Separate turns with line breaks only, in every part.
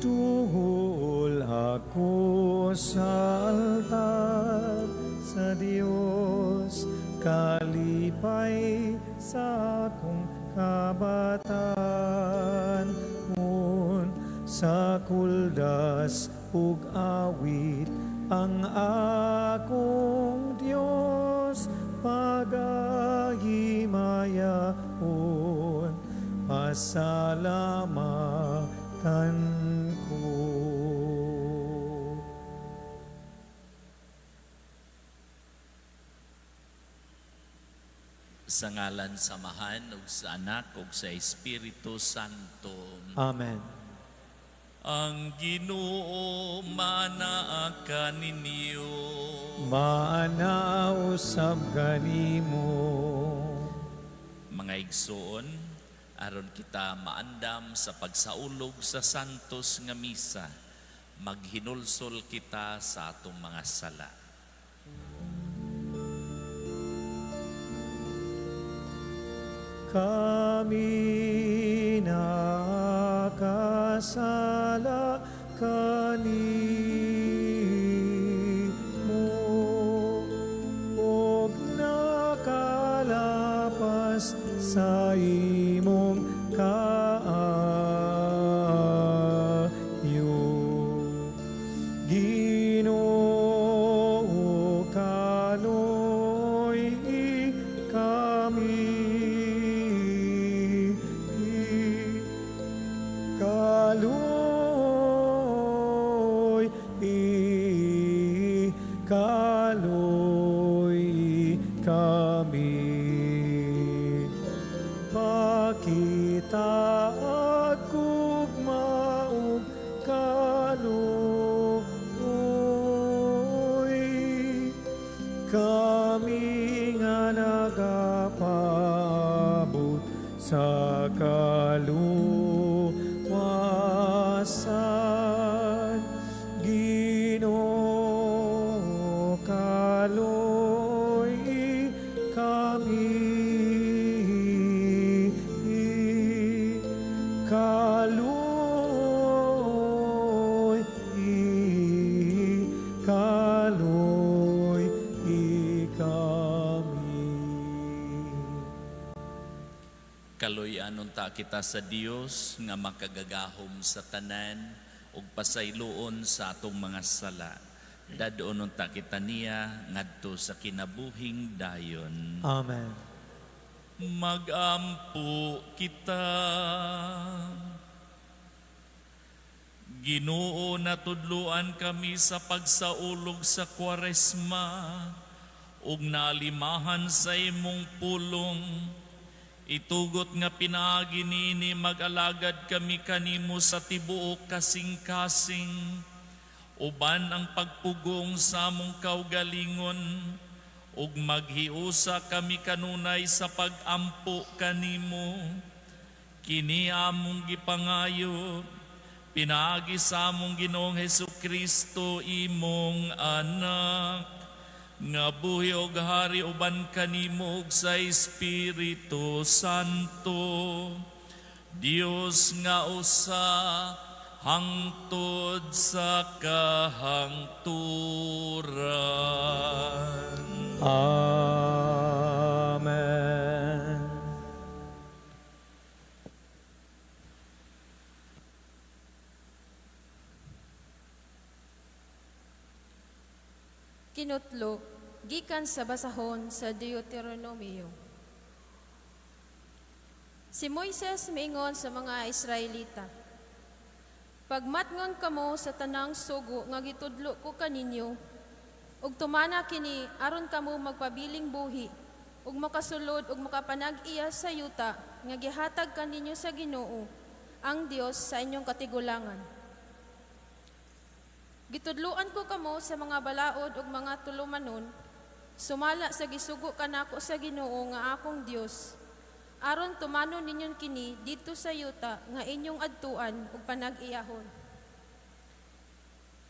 Duhol ako sa altar sa Diyos, kalipay sa akong kabataan. Kun sa kuldas ug awit ang akong Diyos, pagahimayaon, pasalamatan ko.
Sa ngalan samahan ug sa Anak ug sa Espiritu Santo.
Amen.
Ang Ginoo manaa kaninyo.
Maana usab kanimo.
Mga igsoon, aron kita maandam sa pagsaulog sa santos nga misa, maghinulsol kita sa atong mga sala.
Kami nakasala kanimo, og nakalapas sa imong kaayo. Ginoo, kaloy kami. Kaloy kami. Pakita akong maog kaloy, kami nga nagapabot sa kaluwasan. Ginoo, kaloy kami. Kaloy kami.
Kaloy-anon ta kita sa Dios nga makagagahom sa tanan ug pasayloon sa atong mga sala. Dadoonon ta kita niya ngadto sa kinabuhing dayon.
Amen.
Magampo kita. Ginoo, natudluan kami sa pagsaulog sa Kwaresma ug naalimahan sa imong pulong. Itugot nga pinaagi nini mag-alagad kami kanimo sa tibuok kasing-kasing, uban ang pagpugong sa among kaugalingon, ug maghiusa kami kanunay sa pag-ampo kanimo. Kini among gipangayo, pinaagi sa among Ginoong Hesukristo, imong anak, nga buhi og hari uban kanimo ug sa Espiritu Santo, Dios nga usa hangtod sa kahangturan.
Amen.
Kinutlo, gikan sa basahon sa Deuteronomio. Si Moises miingon sa mga Israelita, pagmatngon kamo sa tanang sugo nga gitudlo ko kaninyo, ug tumana kini aron kamo magpabiling buhi, ug makasulod ug makapanag-iya sa yuta nga gihatag kaninyo sa Ginoo, ang Dios sa inyong katigulangan. Gitudluan ko kamo sa mga balaod ug mga tulumanon, sumala sa gisugo kanako sa Ginoo nga akong Dios, aron tumanon ninyon kini dito sa yuta nga inyong adtuan ug panag-iyahon.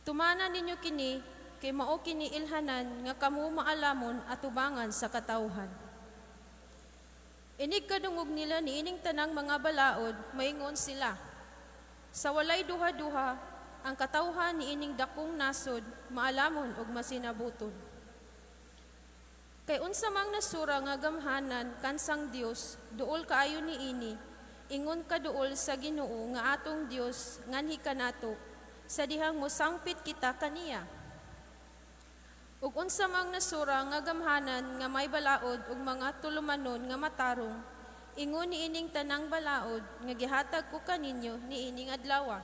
Tumana ninyo kini kay mao kini ilhanan nga kamo maalamon at tubangan sa katawhan. Inig kadungog nila niining tanang mga balaod, maingon sila, Sa walay duha-duha, ang katawhan ni ining dakong nasod, maalamon og masinabuton. Kay unsa mang nasura nga gamhanan kansang Dios, duol kaayo niini, ingon ka duol sa Ginoo nga atong Dios nganhi kanato, sa dihang mosangpit kita kaniya. Ug unsa mang nasura nga gamhanan nga may balaod ug mga tulumanon nga matarong, ingon ni ining tanang balaod nga gihatag ko kaninyo ni ining adlaw.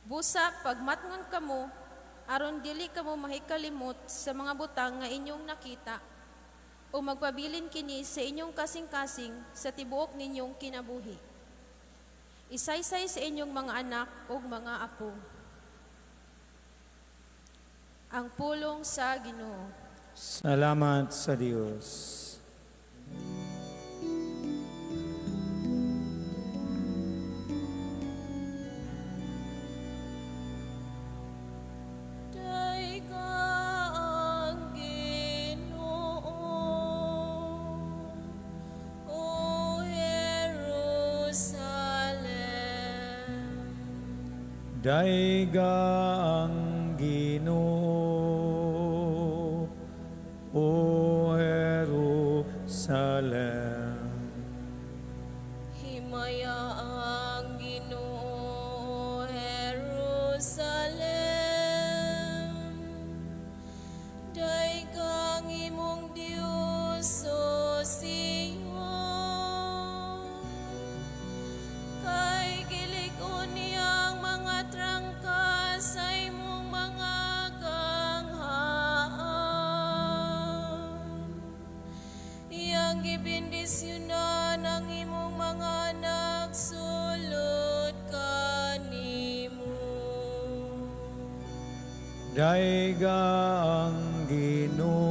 Busak pagmatngon kamo aron dili kamo mahikalimot sa mga butang nga inyong nakita o magpabilin kini sa inyong kasing-kasing sa tibuok ninyong kinabuhi. Isaysay sa inyong mga anak o mga apo. Ang pulong sa Ginoo.
Salamat sa Diyos. Daiga ang Ginoo, O Jerusalem.
Himaya ang Ginoo, Jerusalem. Daig ang imong Dios, O Sion. Kay gilig-on niyang mga trangkas sa imong mga ganghaan. Iyang gibindisyonan ang imong mga nagsulod kanimo.
Daiga ang Ginoo,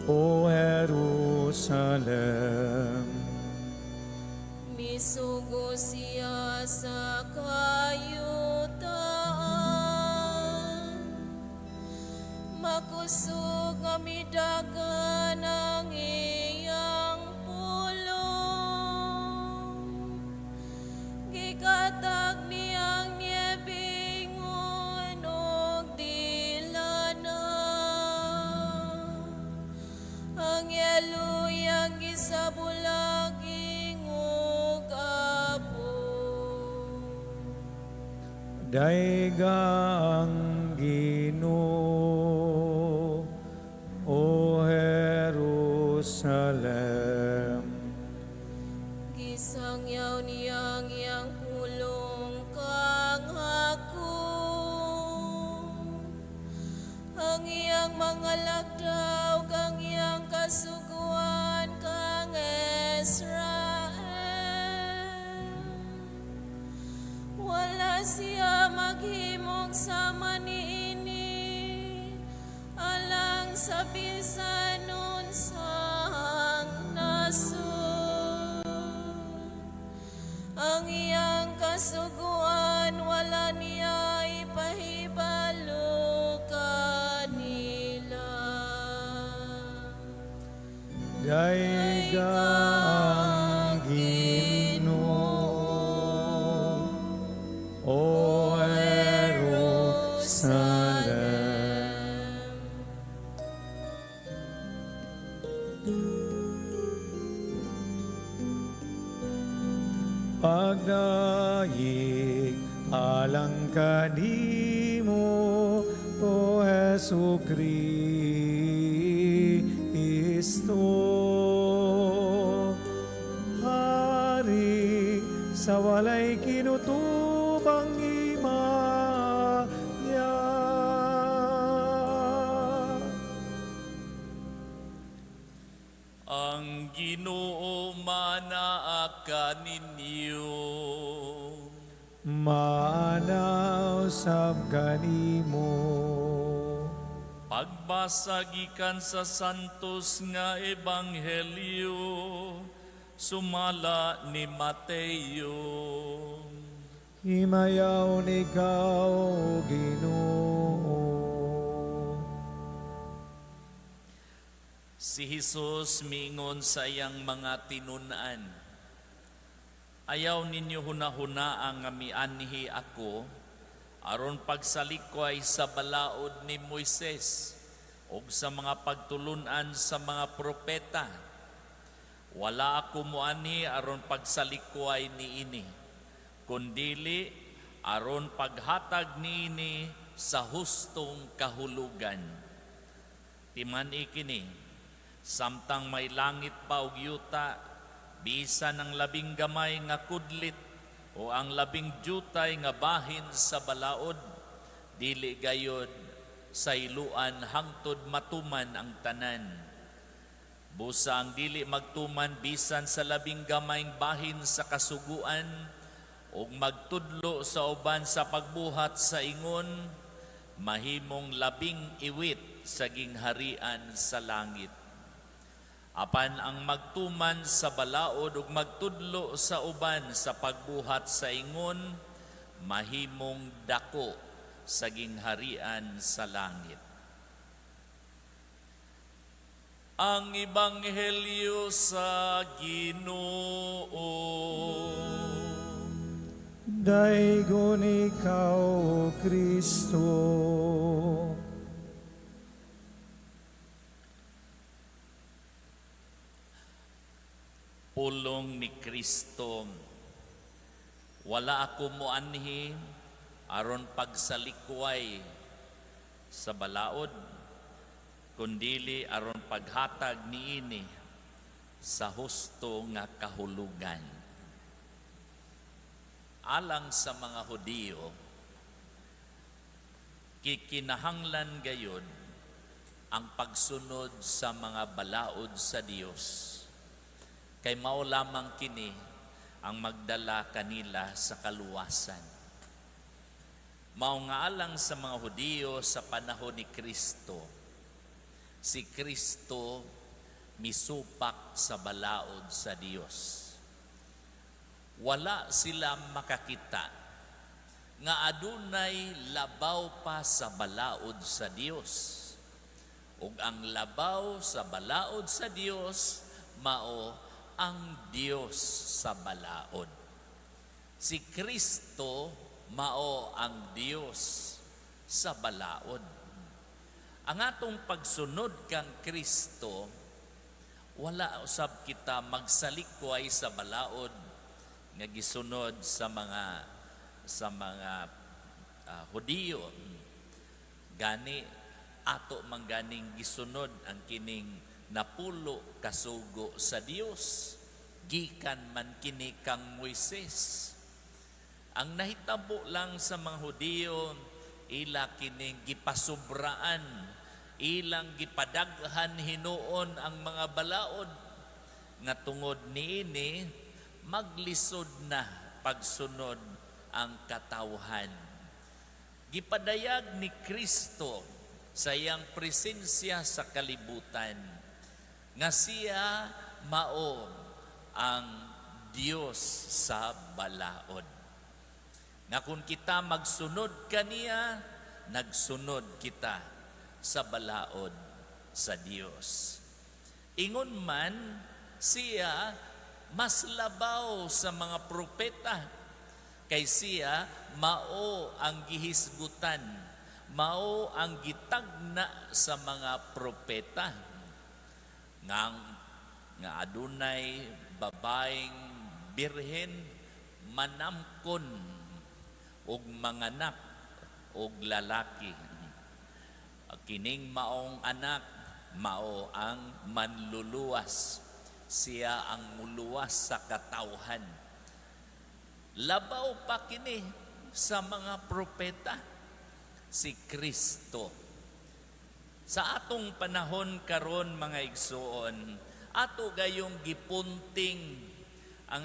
O Jerusalem.
Misugo siya sa kayutaan, makusog nga midagan ang iyang pulong. Gikatag niyang niebingon og dilana, ang yeluyang gisabulaging og apo.
Daiga ang Ginoo, O Jerusalem.
Gisangyaw niyang iyang pulong kang hakong, ang iyang mga lagdaw kang iyang kasuguan kang Israel. Wala siya maghimog sa maniini, alang sa bisanon sang nasod. Ang iyang kasuguan wala niya ipahibalo kanila.
Daiga ang Ginoo, O Jerusalem. Pagdaig alang kanimo, O Jesucristo, Hari sa walay kinutubang imaya.
Ang Ginoo manaa kaninyo.
Maanaw sab kanimo.
Pagbasa gikan sa santos nga ebanghelyo, sumala ni Mateo.
Himayaw ni ikaw, O Ginoo.
Si Jesus miingon sa iyang mga tinunan, Ayaw ninyo hunahuna ang ngamianhi ako, aron pagsalikway sa balaod ni Moises o sa mga pagtulunan sa mga propeta. Wala ako muanhi aron pagsalikway niini, kundili aron paghatag niini sa hustong kahulugan. Timan ikini, samtang may langit pa ug yuta, bisan ang labing gamay nga kudlit o ang labing jutay nga bahin sa balaod, dili gayod sa iluan hangtod matuman ang tanan. Busa ang dili magtuman bisan sa labing gamayng bahin sa kasuguan o magtudlo sa uban sa pagbuhat sa ingon, mahimong labing iwit sa gingharian sa langit. Apan ang magtuman sa balaod ug magtudlo sa uban sa pagbuhat sa ingon, mahimong dako sa gingharian sa langit. Ang Ebanghelyo sa Ginoo.
Daigon ikaw, O Kristo.
Pulong ni Kristo, wala ako muanhi aron pagsalikway sa balaod, kundili aron paghatag niini sa husto nga kahulugan. Alang sa mga Hudiyo, kikinahanglan gayud ang pagsunod sa mga balaod sa Dios. Kay mao lamang kini ang magdala kanila sa kaluwasan. Mao nga alang sa mga Hudiyo sa panahon ni Kristo, si Kristo misupak sa balaod sa Dios. Wala sila makakita nga adunay labaw pa sa balaod sa Dios. Ug ang labaw sa balaod sa Dios mao ang Diyos sa balaod. Si Kristo mao ang Diyos sa balaod. Ang atong pagsunod kang Kristo, wala usab kita magsalikway sa balaod nga gisunod sa mga Hudiyo. Gani ato mangganing gisunod ang kining napulo kasugo sa Dios, gikan man kini kang Moises. Ang nahitabo lang sa mga Hudiyo, ila kining gipasubraan, ilang gipadaghan hinuon ang mga balaod, nga tungod niini maglisod na pagsunod ang katawhan. Gipadayag ni Kristo sa iyang presensya sa kalibutan nga siya mao ang Diyos sa balaod. Nga kung kita magsunod kaniya, nagsunod kita sa balaod sa Diyos. Ingon man siya mas labaw sa mga propeta, kay siya mao ang gihisgutan, mao ang gitagna sa mga propeta. Nga adunay babaeng birhen manamkon og manganak og lalaki. Kining maong anak mao ang manluluwas, siya ang muluwas sa katawhan. Labaw pa kini sa mga propeta, si Kristo. Sa atong panahon karon mga igsoon, ato gayong gipunting ang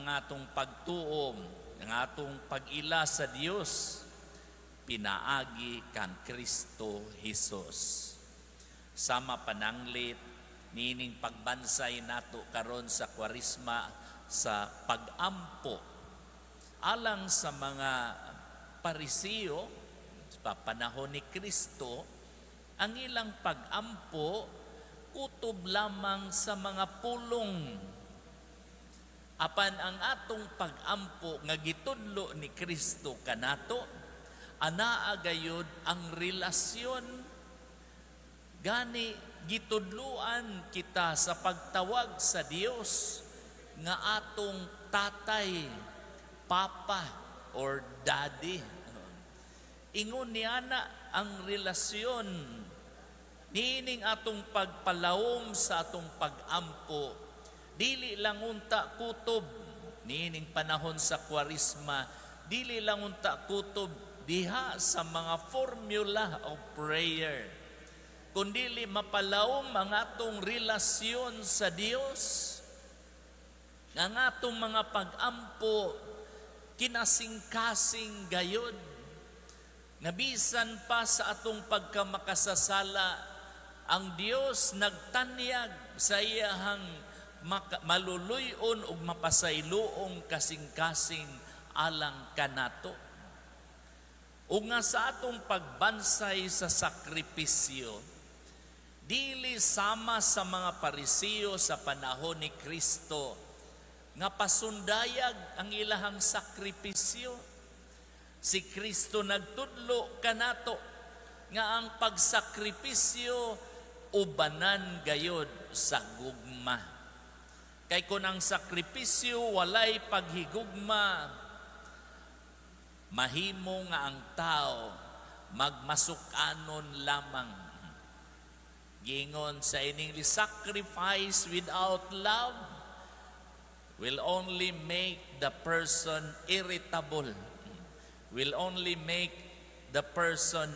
atong pagtuom, ang atong pag-ila sa Dios, pinaagi kang Kristo Hesus. Sama pananglit nining pagbansay nato karon sa Kwaresma sa pag-ampo alang sa mga Parisiyo. Sa panahon ni Kristo, ang ilang pag-ampo kutob lamang sa mga pulong Apan ang atong pag-ampo nga gitudlo ni Kristo kanato, anaa gayud ang relasyon. Gani gitudluan kita sa pagtawag sa Dios nga atong tatay, papa, or daddy. Ingon niya na ang relasyon niining atong pagpalawom sa atong pag-ampo. Dili lang unta kutob niining panahon sa Kwarisma, dili lang unta kutob diha sa mga formula of prayer, kundili mapalawom ang atong relasyon sa Dios. Ang atong mga pag-ampo kinasing-kasing gayod. Nabisan pa sa atong pagkamakasasala, ang Dios nagtanyag sa iyahang maluluyon ug mapasayloong kasing-kasing alang kanato. Ug nga sa atong pagbansay sa sakripisyo, dili sama sa mga Parisiyo sa panahon ni Kristo nga pasundayag ang ilahang sakripisyo. Si Kristo nagtudlo kanato nga ang pagsakripisyo ubanan gayod sa gugma. Kay kung ang sakripisyo walay paghigugma, mahimo nga ang tao magmasukanon lamang. Gingon sa ining sacrifice without love will only make the person irritable, will only make the person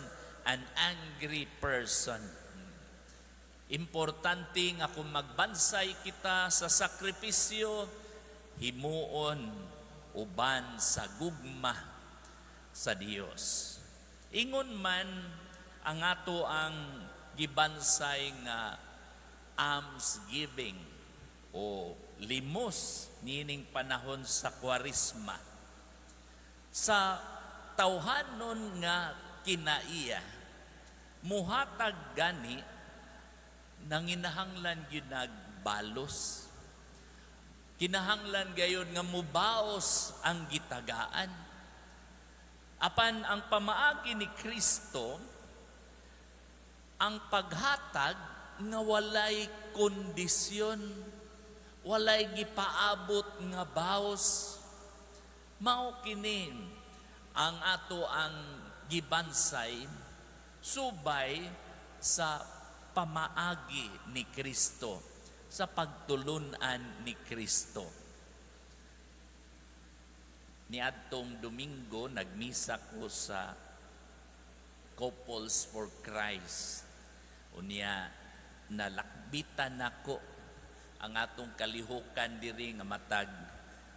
an angry person. Importante nga kung magbansay kita sa sakripisyo, himuon uban sa gugma sa Dios. Ingon man ang ato ang gibansay nga almsgiving o limos nining panahon sa Kwarisma. Sa tawhanon nga kinaiya, muhatag gani nanginahanglan gyud nagbalos. Kinahanglan gayon nga mubaos ang gitagaan. Apan ang pamaagi ni Kristo, ang paghatag nga walay kondisyon, walay gipaabot nga baos. Mao kini ang ato ang gibansay subay sa pamaagi ni Kristo, sa pagtulunan ni Kristo. Niadtong Domingo, nagmisa ko sa Couples for Christ. Unya, nalakbitan nako ang atong kalihukan diri nga matag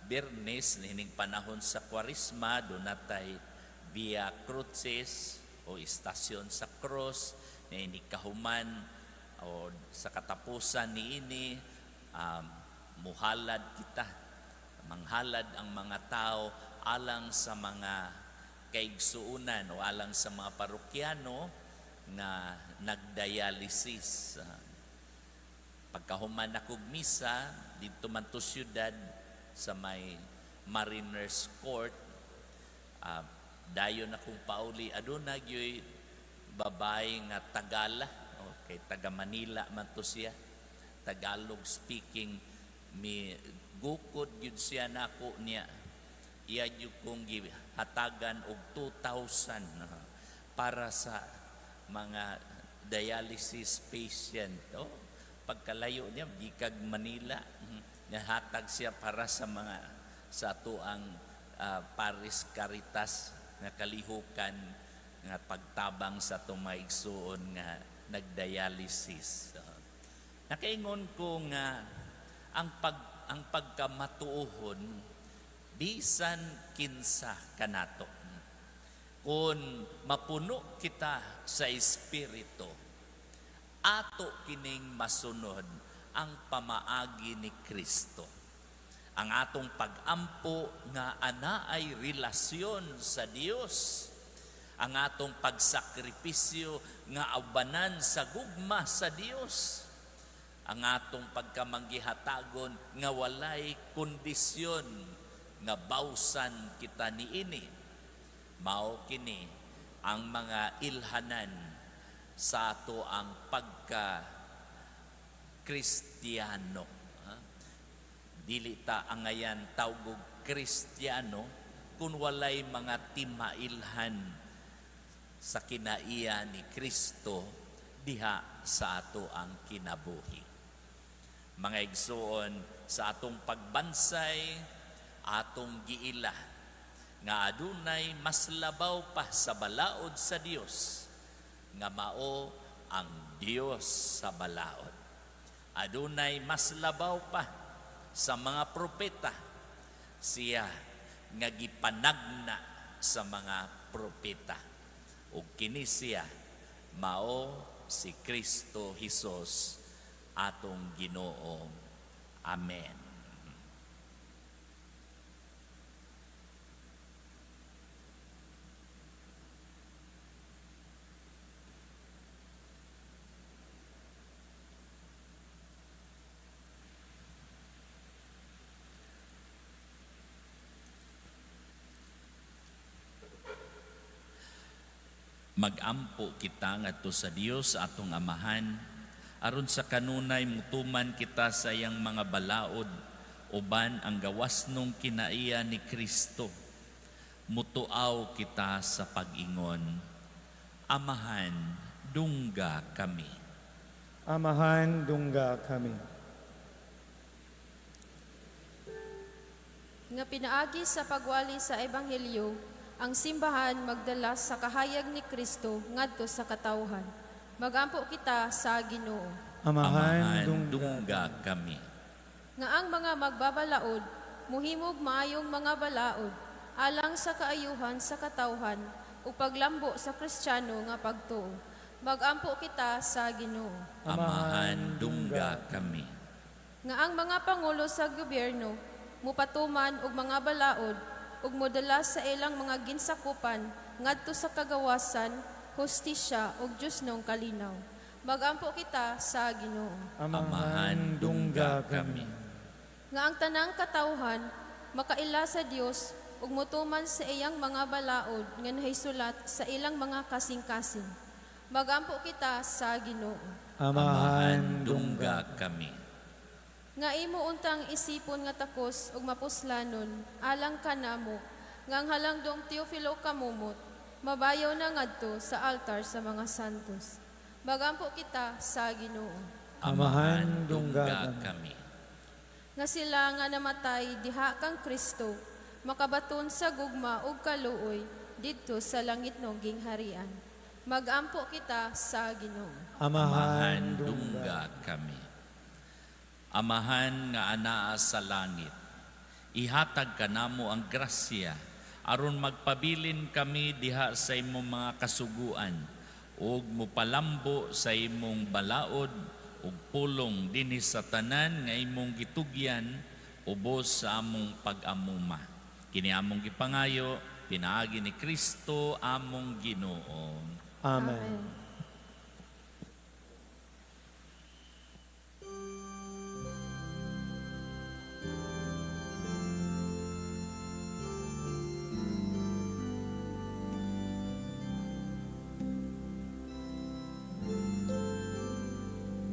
Biyernes nining panahon sa Kwarisma, donatay Via Crucis o Istasyon sa Cross, na ini kahuman o sa katapusan niini, muhalad kita, manghalad ang mga tao alang sa mga kaigsuunan o alang sa mga parokyano na nagdialysis. Pagkahuman akong misa dito man to syudad sa may Mariners Court, dayon akong pauli aduna gyoy babae nga Tagala, kay taga Manila man to siya, Tagalog speaking, mi gukod yun siya nako niya, iya yun kong hatagan og 2,000 para sa mga dialysis patient. Pagkalayo niya gikag Manila, nahatag siya para sa mga sa tuang Paris Caritas nga kalihukan nga pagtabang sa tumaigsuon nga nagdialysis. Nakaingon ko nga ang pagkamatuohon bisan kinsa kanato. Kung mapuno kita sa espiritu, ato kining masunod ang pamaagi ni Kristo. Ang atong pag-ampo nga ana ay relasyon sa Dios. Ang atong pagsakripisyo nga abanan sa gugma sa Dios. ang atong pagkamanggihatagon nga walay kondisyon nga bawsan kita niini. Mao kini ang mga ilhanan sa ato ang pagka-Kristiyano. Dili ta angayan tawgog Kristiyano kung walay mga timailhan sa kinaiya ni Kristo diha sa ato ang kinabuhi. Mga igsoon, sa atong pagbansay, atong giila nga adunay mas labaw pa sa balaod sa Dios nga mao ang Dios sa balaod. Adunay mas labaw pa sa mga propeta, siya nga gipanagna sa mga propeta. Ug kini siya mao si Kristo Hesus atong Ginoo. Amen. Magampo kita ngadto sa Dios atong Amahan aron sa kanunay mutuman kita sa iyang mga balaod uban ang gawasnong kinaiya ni Kristo. Mutuaw kita sa pag-ingon, Amahan, dungga kami.
Amahan, dungga kami.
Nga pinaagi sa pagwali sa Ebanghelyo, ang simbahan magdala sa kahayag ni Kristo ngadto sa katawhan. Magampo kita sa Ginoo.
Amahan,
dungga kami.
Nga ang mga magbabalaod, muhimog maayong mga balaod, alang sa kaayuhan sa katawhan, o paglambo sa Kristiyano nga pagtuo. Magampo kita sa Ginoo.
Amahan, dungga kami.
Nga ang mga pangulo sa gobyerno, mupatuman og mga balaod, ug modala sa ilang mga ginsakupan ngadto sa kagawasan, hustisya ug Diosnong kalinaw. Magampo kita sa Ginoo.
Amahan, dungga kami.
Nga ang tanang katawhan makaila sa Dios ug motuman sa iyang mga balaod nga nahisulat sa ilang mga kasing-kasing. Magampo kita sa Ginoo.
Amahan, dungga kami.
Nga imo untang isipon nga takos ug mapuslanon alang kanamo nga ang halangdong Teofilo kamumot mabayaw na ngadto sa altar sa mga santos. Magampo kita sa Ginoo.
Amahan, dungga kami.
Nga sila nga namatay diha kang Kristo makabaton sa gugma ug kaluoy didto sa langit nong gingharian. Magampo kita sa Ginoo.
Amahan, dungga kami. Amahan nga anaa sa langit, ihatag kanamo ang grasya aron magpabilin kami diha sa imong mga kasuguan ug mupalambo sa imong balaod ug pulong dinhi sa tanan nga imong gitugyan ubos sa among pag-amuma. Kini among gipangayo pinaagi ni Kristo among Ginoo.
Amen.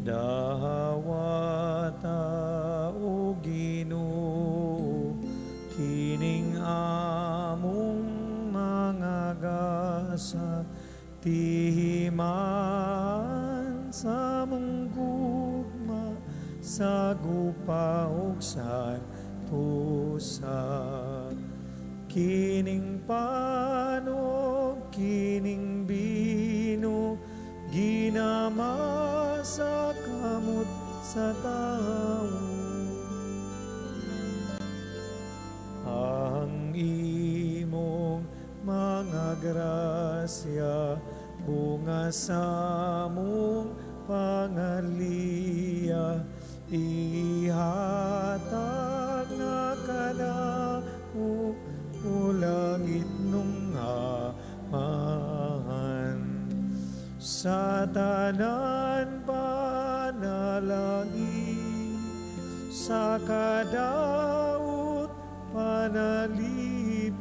Dawata o Ginoo, kining among mga gasa, tihiman sa mong gugma, sa gupa ug santusa. Kining panog, kining bino, ginama sa kamot sa tao. Ang imong mga grasya, bunga sa mong pangaliya, ihatag na kanamo ulangit nung amahan. Sa tanan panahon panalangin sa kadaot panalipdi.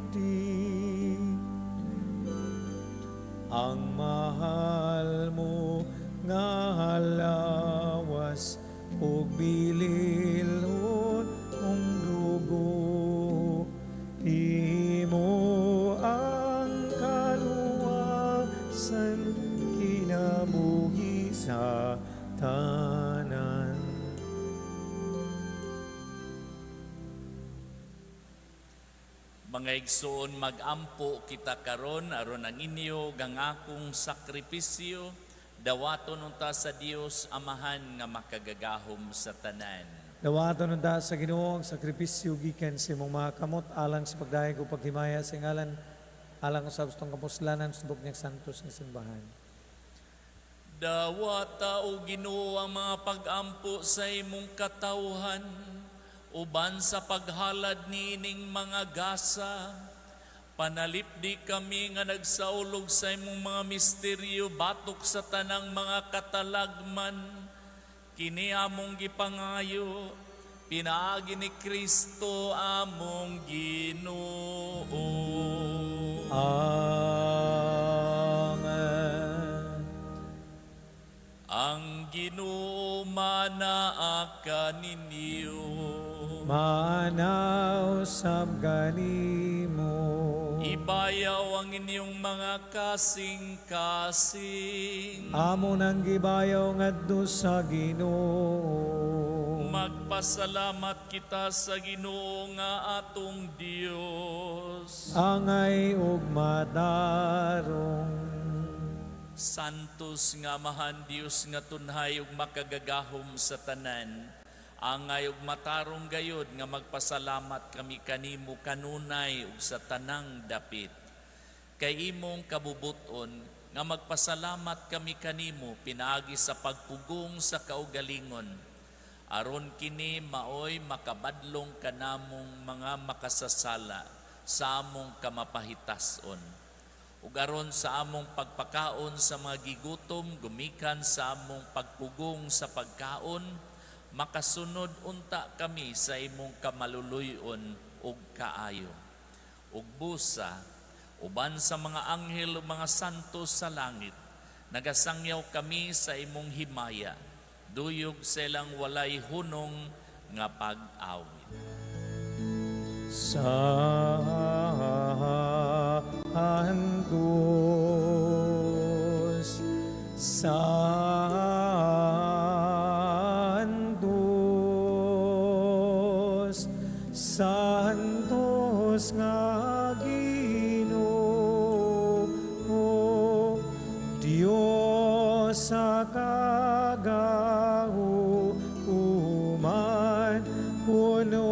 Ang mahal mo nga halawas ug bililhon mong dugo, imo ang kaluwasan kinabuhi sa tanan.
Mga igsoon, mag-ampo kita karon aron ang inyo gangakong sakripisyo dawaton unta sa Dios Amahan nga makagagahom sa tanan.
Dawaton unta sa Ginoo ang sakripisyo gikan sa imong mga kamot alang sa pagdayeg ug paghimaya sa ngalan alang sa gustong kapuslanan subok niyang santos nga simbahan.
Dawata o Ginoo ang mga pag-ampo sa imong katawhan uban sa paghalad niining mga gasa. Panalipdi kami nga nagsaulog sa imong mga misteryo batok sa tanang mga katalagman. Kini among gipangayo, pinaagi ni Kristo among Ginoo.
Amen.
Ang Ginoo manaa kaninyo.
Manaw sab kanimo.
Ibayaw ang inyong mga kasing-kasing.
Amo nang gibayaw ngadto sa Ginoo.
Magpasalamat kita sa Ginoo nga atong Dios.
Angay ug matarong.
Santos nga Amahan Dios nga tunhay ug makagagahom sa tanan. Angay ug matarong gayod nga magpasalamat kami kanimo kanunay ug sa tanang dapit. Kay imong kabubuton nga magpasalamat kami kanimo pinaagi sa pagpugong sa kaugalingon. Aron kini maoy makabadlong kanamong mga makasasala sa among kamapahitason. Ug aron sa among pagpakaon sa mga gigutom gumikan sa among pagpugong sa pagkaon, makasunod unta kami sa imong kamaluluyon ug kaayo. Ug busa, uban sa mga anghel ug mga santos sa langit, nagasangyaw kami sa imong himaya, duyog silang walay hunong nga pag-awit.
Santos, Santos, Santos nga Ginoo, Dios sa kagahuman, puno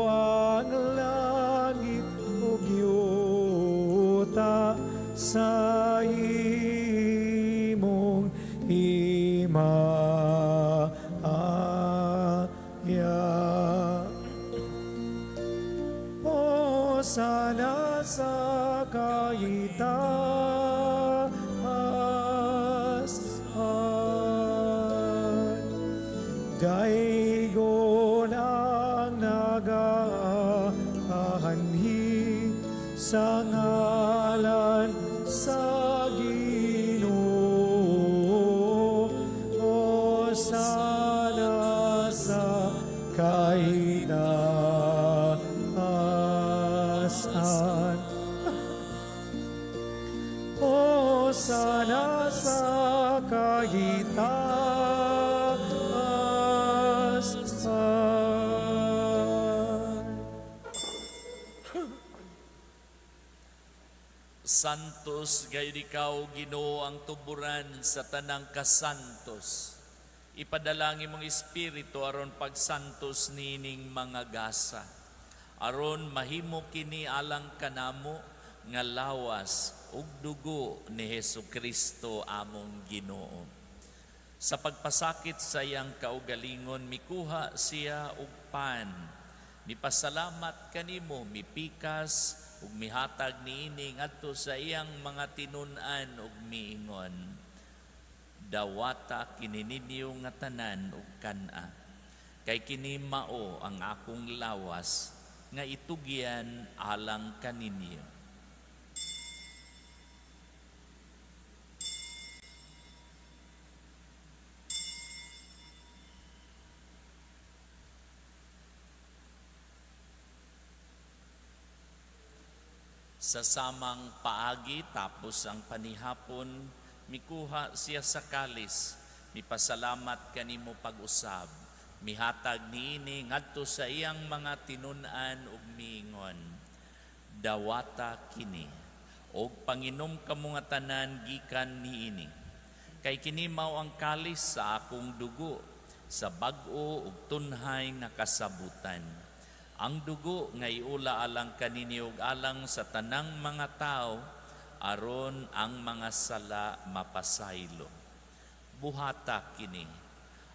ang langit ug yuta sa imong himaya. O sana sa kaitaasan, daigon ang nagaanhi sa ngalan sa Ginoo. O sana sa kaitaasan, o sana sa kaitaasan.
Santos gayud ikaw Ginoo ang tuburan sa tanang kasantos. Ipadalangin mong espiritu aron pagsantos nining mga gasa. Aron mahimo kini alang kanamo nga lawas ug dugo ni Hesukristo among Ginoo. Sa pagpasakit sa iyang kaugalingon mikuha siya og pan. Mipasalamat kanimo, mipikas ug mihatag niini ngadto sa iyang mga tinun-an ug miingon. Dawata kini ninyo nga tanan ug kana. Kay kini mao ang akong lawas nga itugyan alang kaninyo. Sa samang paagi tapos ang panihapon, mikuha siya sa kalis, mipasalamat kanimo pag-usab, mihatag niini ngadto sa iyang mga tinunan ug miingon, dawata kini, og panginom kamo nga tanan gikan niini. Kay kini mao ang kalis sa akong dugo, sa bag-o ug tunhay nga kasabutan. Ang dugo nga iula alang kaninyo ug alang sa tanang mga tao aron ang mga sala mapasaylo. Buhata kini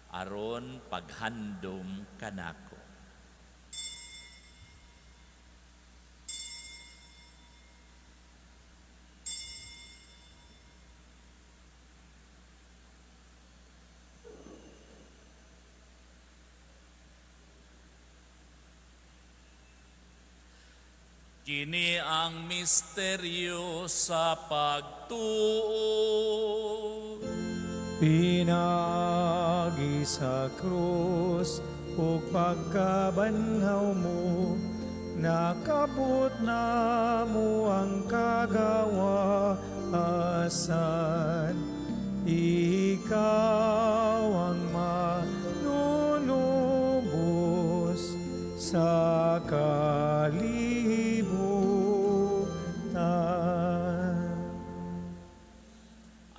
aron paghandom kanako. Kini ang misteryo sa pagtuo.
Pinagi sa krus ug pagkabanhaw mo, nakabot na mo ang kagawasan. Ikaw ang manunubos sa kalibutan.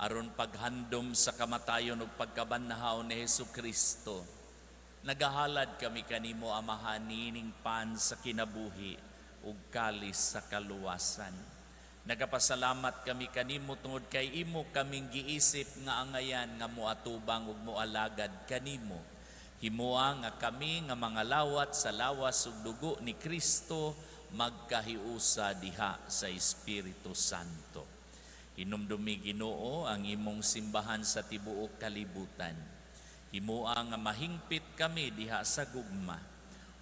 Aron paghandom sa kamatayon ug pagkabanhaw ni Hesukristo, nagahalad kami kanimo Amahan nining pan sa kinabuhi ug kalis sa kaluwasan. Nagapasalamat kami kanimo tungod kay imo kaming giisip nga angayan nga moatubang ug moalagad kanimo. Himua nga kami nga mga lawat sa lawas ug dugo ni Kristo magkahiusa diha sa Espiritu Santo. Hinumdumi Ginoo ang imong simbahan sa tibuok kalibutan. Himua nga mahingpit kami diha sa gugma,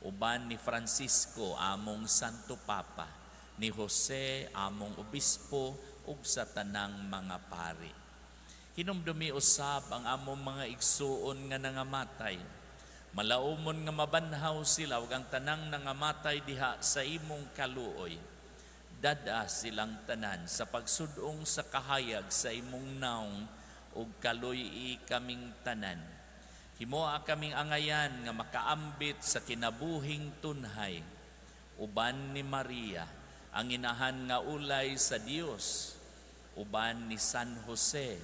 uban ni Francisco among Santo Papa, ni Jose among obispo ug sa tanang mga pari. Hinumdumi usab ang among mga igsuon nga nangamatay. Malaumon nga mabanhaw sila ug ang tanang nangamatay diha sa imong kaluoy. Dada silang tanan sa pagsudong sa kahayag sa imong naong ug kaluy kaming tanan. Himoa kaming angayan nga makaambit sa kinabuhing tunhay. Uban ni Maria, ang inahan nga ulay sa Dios, uban ni San Jose,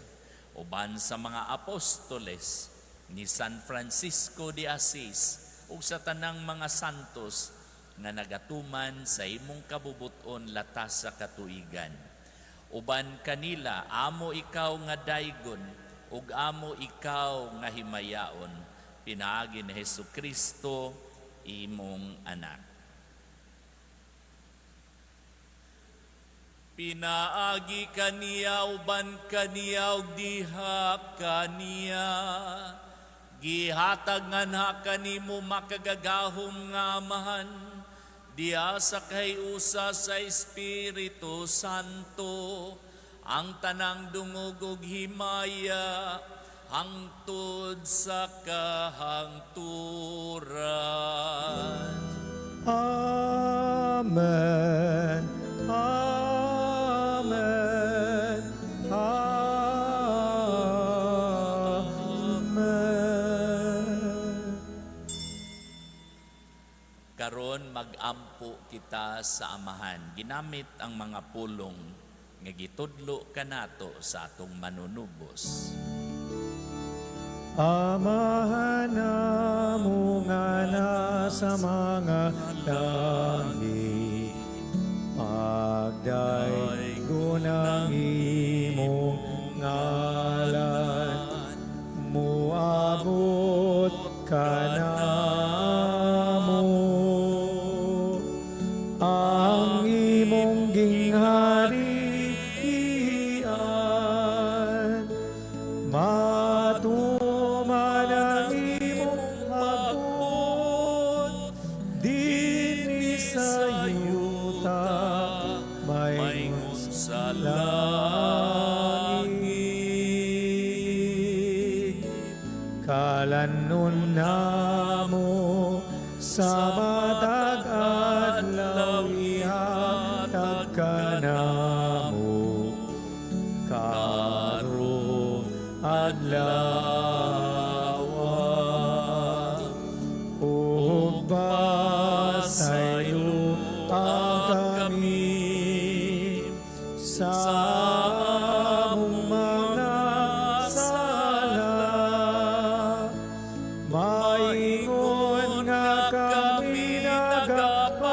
uban sa mga apostoles, ni San Francisco de Assis, ug sa tanang mga santos nga nagatuman sa imong kabubuton latas sa katuigan. Uban kanila, amo ikaw nga daygon, ug amo ikaw nga himayaon, pinaagi ni Hesukristo, imong anak. Pinaagi kaniya, uban kaniya, ug diha kaniya. Gihatag nga na kanimo makagagahom nga Amahan, diya sa kahiusa sa Espiritu Santo, ang tanang dungog ug himaya, hangtod sa kahangturan.
Amen. Amen. Amen.
Karon magampo kita sa Amahan, ginamit ang mga pulong nga gitudlo kanato sa atong manunubos.
Amahan namo nga nasa mga langit, pagdaygo ng imong ngalan, muabot ka namo, ang imong gingharian, Kalanon namo sa matag adlaw ihatag ka namo. Karong adlaw ug basayo ang kami sa among mga sala. Maingon nga kami nagapasaylo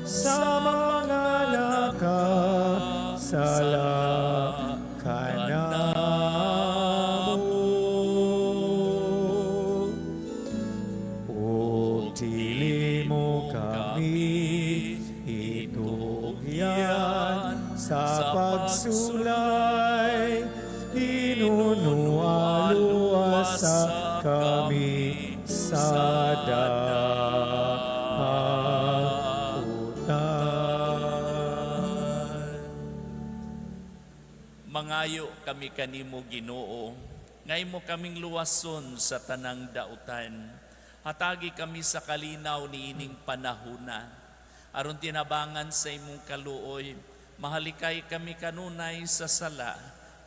sa mga nakasala kanamo. O dili mo kami itugyan sa pagsulay, inunualuasa kami sa dahutan.
Mangayo kami kanimo Ginoo, ngay mo kaming luwason sa tanang dautan. Hatagi kami sa kalinaw niining panahuna. Aron tinabangan sa imong kaluoy, mahalikay kami kanunay sa sala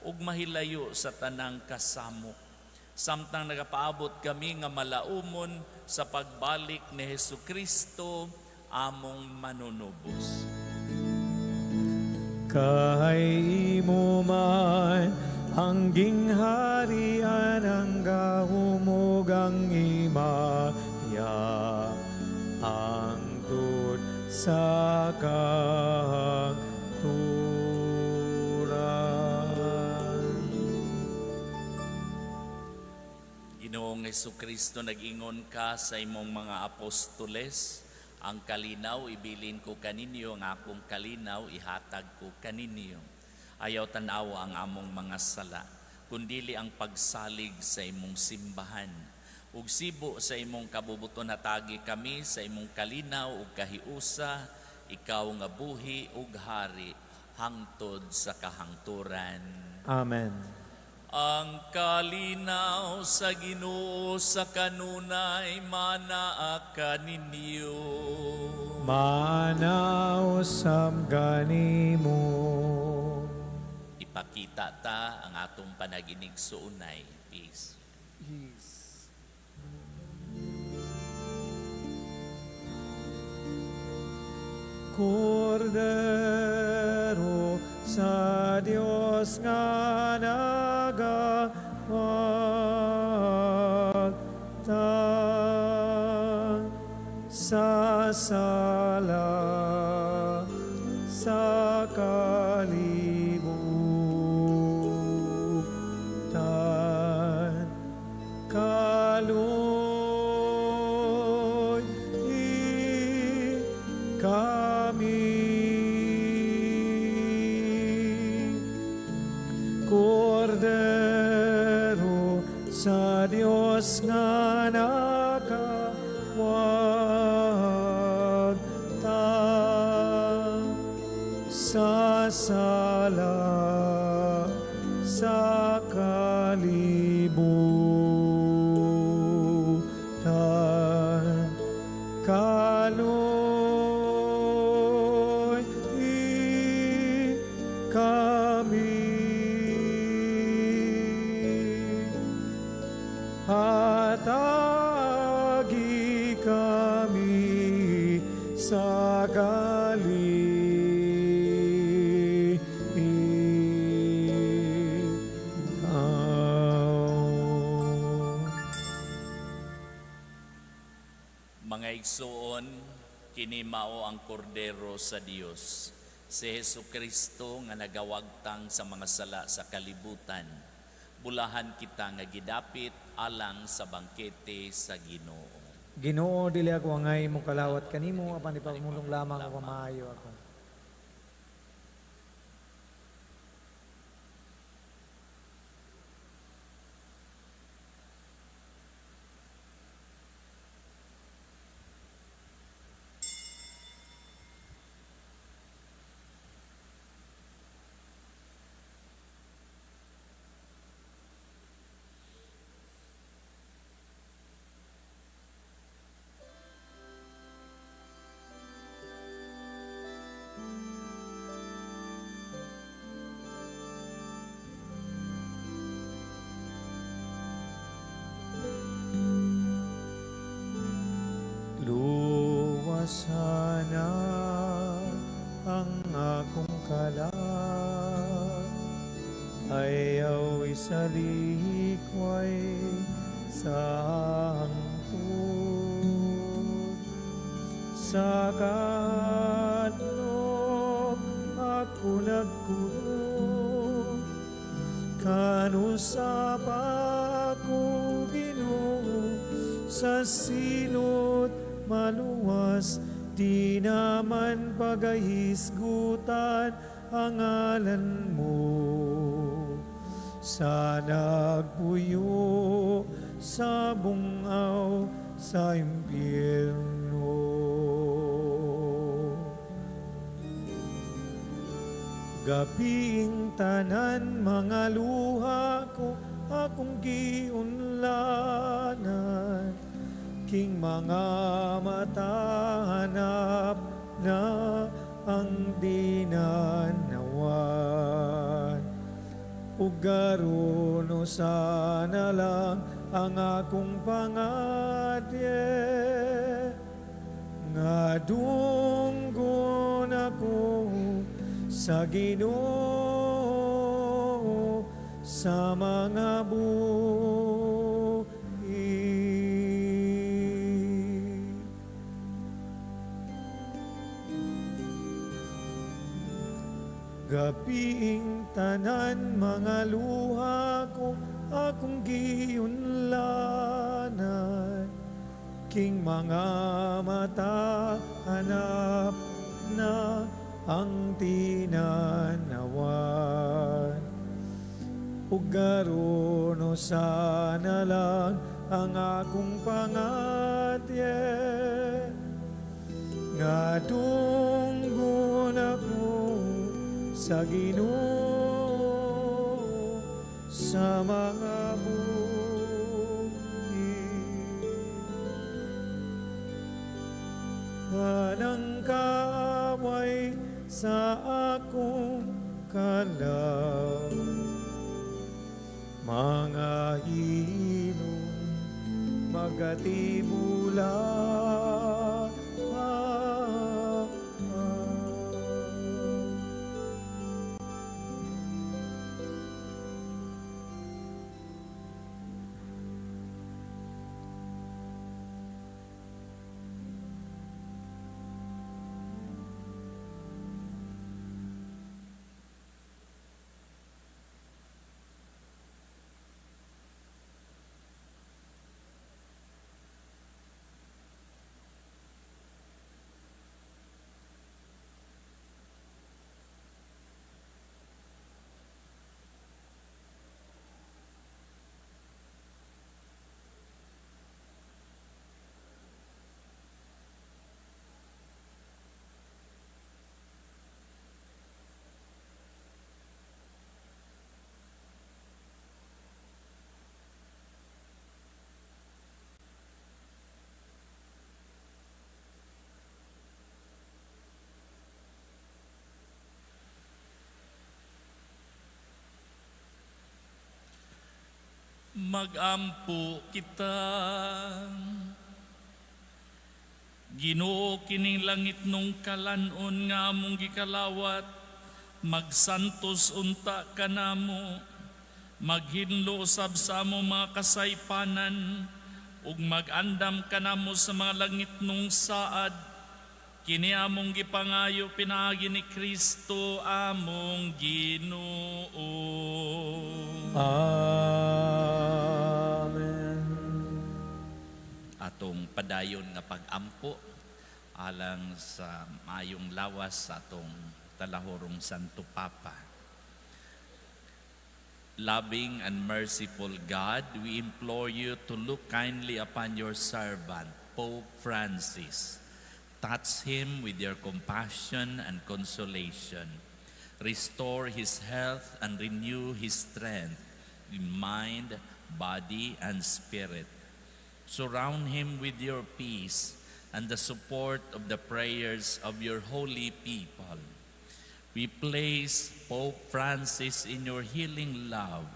ug mahilayo sa tanang kasamok. Samtang nagapaabot kami nga malaumon sa pagbalik ni Hesukristo among manunubos.
Kay imo man ang gingharian ang gahumog ang imaya ang tut sa kahangturan.
Ginoong Hesukristo, nag-ingon ka sa imong mga apostoles, ang kalinaw ibilin ko kaninyo, ang akong kalinaw ihatag ko kaninyo. Ayaw tanaw ang among mga sala, kundili ang pagsalig sa imong simbahan. Ug sibo sa imong kabubuton hatagi kami sa imong kalinaw ug kahiusa, ikaw nga buhi ug hari hangtod sa kahangturan.
Amen.
Ang kalinaw sa Ginoo sa kanunay manaa kaninyo.
Manaw samganimo.
Ipakita ta ang atong panaginig suunay. Peace. Kordero sa Dios nga nagawagtang sa sala sa kalibutan. Kaloy kami Kordero sa Dios nga nakawagtang sa sala sa kalibutan. Kaloy kami hatagi kami sa Mga igsoon, kini mao ang kordero sa Dios, si Hesukristo nga nagawagtang sa mga sala sa kalibutan. Bulahan kita nga gidapit alang sa bangkete sa Ginoo.
Ginoo, dili ako angay mo kalawat kanimo, apan ipagmulong lamang ako maayo ako. sa likway sa hangtod. Sa kanlog ako nagkulong, kanusap ako Ginoo, sa silot maluwas, di naman pagahisgutan ang ngalan mo. Sa nagpuyo, sa bungaw, sa impyerno. Gabing tanan mga luha ko, akong giunlanan, king mga mata hanap na ang dinanawan. Ugaruno sana lang ang akong pangadye, nga dunggon ako sa Ginoo sa mga buhi. Gabiing tanan mga luha ko, akong giunlanan, king mga mata hanap na ang tinanawan. Ugaruno sana lang ang akong pangatye, nga dunggon ako sa Ginoo sa mga buhi. Wanang kaaway sa akong kalaw, mga hilong magatibula.
Magampo kita, Ginoo, kining langit nung kalanon nga among gikalawat, magsantos unta kanamo, maghinlo usab sa among mga kasaypanan, ug magandam kanamo sa mga langit nung saad, kini among gipangayo pinaagi ni Kristo among Ginoo.
Amen.
Atong padayon nga pag-ampo alang sa mayong lawas sa atong talahorong Santo Papa. Loving and merciful God, we implore you to look kindly upon your servant, Pope Francis. Touch him with your compassion and consolation. Restore his health and renew his strength in mind, body, and spirit. Surround him with your peace and the support of the prayers of your holy people. We place Pope Francis in your healing love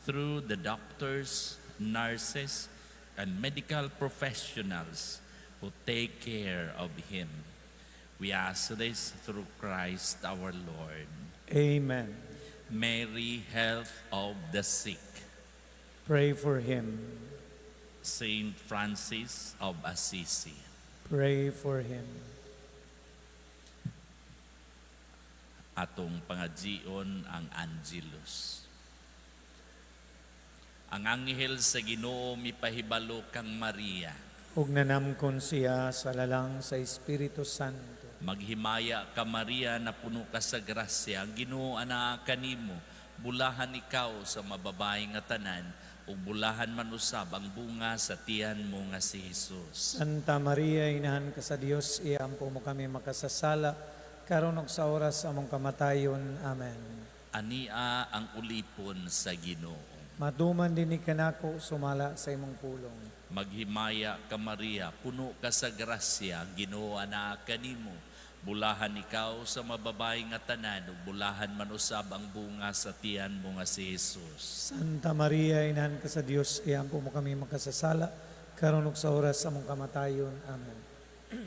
through the doctors, nurses, and medical professionals who take care of him. We ask this through Christ our Lord.
Amen.
Mary, health of the sick.
Pray for him.
Saint Francis of Assisi.
Pray for him.
Atong pangadjion ang Angelus. Ang anghel sa Ginoo mipahibalo kang Maria.
Ug nanamkon siya sa lalang sa Espiritu Santo.
Maghimaya ka Maria na puno ka sa grasya. Ang Ginoo anaa kanimo. Bulahan ikaw sa mababaeng nga tanan ug bulahan man usab ang bunga sa tiyan mo nga si Jesus.
Santa Maria, inahan ka sa Dios, iampo mo kami makasasala, karon ug sa oras sa among kamatayon. Amen.
Ania ang ulipon sa Ginoo.
Matuman din ni kanako sumala sa imong pulong.
Maghimaya ka Maria, puno ka sa grasya, ang Ginoo anaa kanimo. Bulahan ikaw sa mababaeng nga tanan, ug bulahan man usab ang bunga sa tiyan mo nga si Jesus.
Santa Maria, inahan ka sa Dios, iampo mo kami makasasala, karon ug sa oras sa among kamatayon. Amen.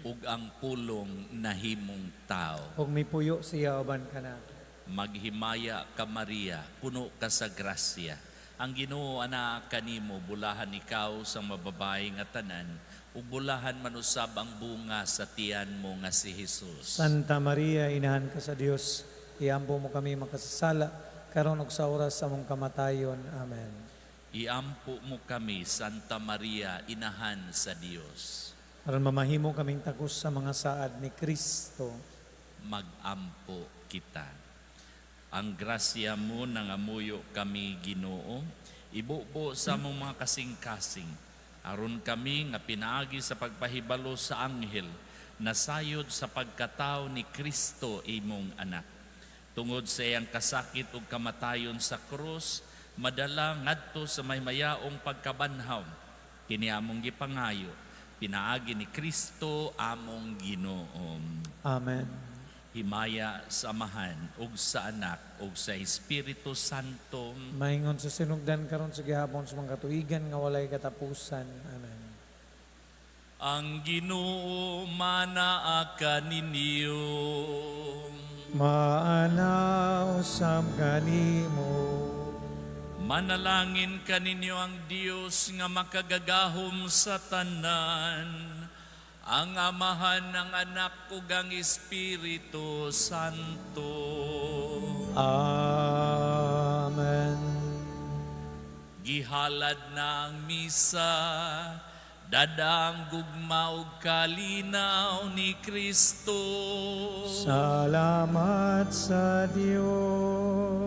Ug ang pulong nahimong tao.
Ug mipuyo siya uban kanako.
Maghimaya ka Maria, puno ka sa grasya. Ang Ginoo anaa kanimo, bulahan ikaw sa mababaeng nga tanan, ug bulahan man usab ang bunga sa tiyan mo nga si Jesus.
Santa Maria, inahan ka sa Dios, iampo mo kami makasasala, karon ug sa oras sa among kamatayon. Amen.
Iampo mo kami, Santa Maria, inahan sa Dios.
Aron mamahimo kaming takos sa mga saad ni Kristo.
Magampo kita. Ang grasya mo nangamuyo kami, Ginoo, ibubo sa among mga kasing-kasing. Aron kami nga pinaagi sa pagpahibalo sa anghel, nasayod sa pagkatao ni Kristo imong anak. Tungod sa iyang kasakit ug kamatayon sa krus, madala ngadto sa maymayaong pagkabanhaw. Kini among gipangayo, pinaagi ni Kristo among Ginoo.
Amen.
Himaya sa Amahan ug sa Anak ug sa Espiritu Santo.
Maingon sa sinugdan karon sa gihapon sa mga katuigan nga walay katapusan. Amen.
Ang Ginoo manaa kaninyo.
Maana usab kanimo.
Manalangin kaninyo ang Dios nga makagagahom sa tanan. Ang Amahan, ng Anak ug ang Espiritu Santo.
Amen.
Gihalad na ang misa, dadang gugma ug kalinaw ni Kristo.
Salamat sa Dios.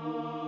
Amen.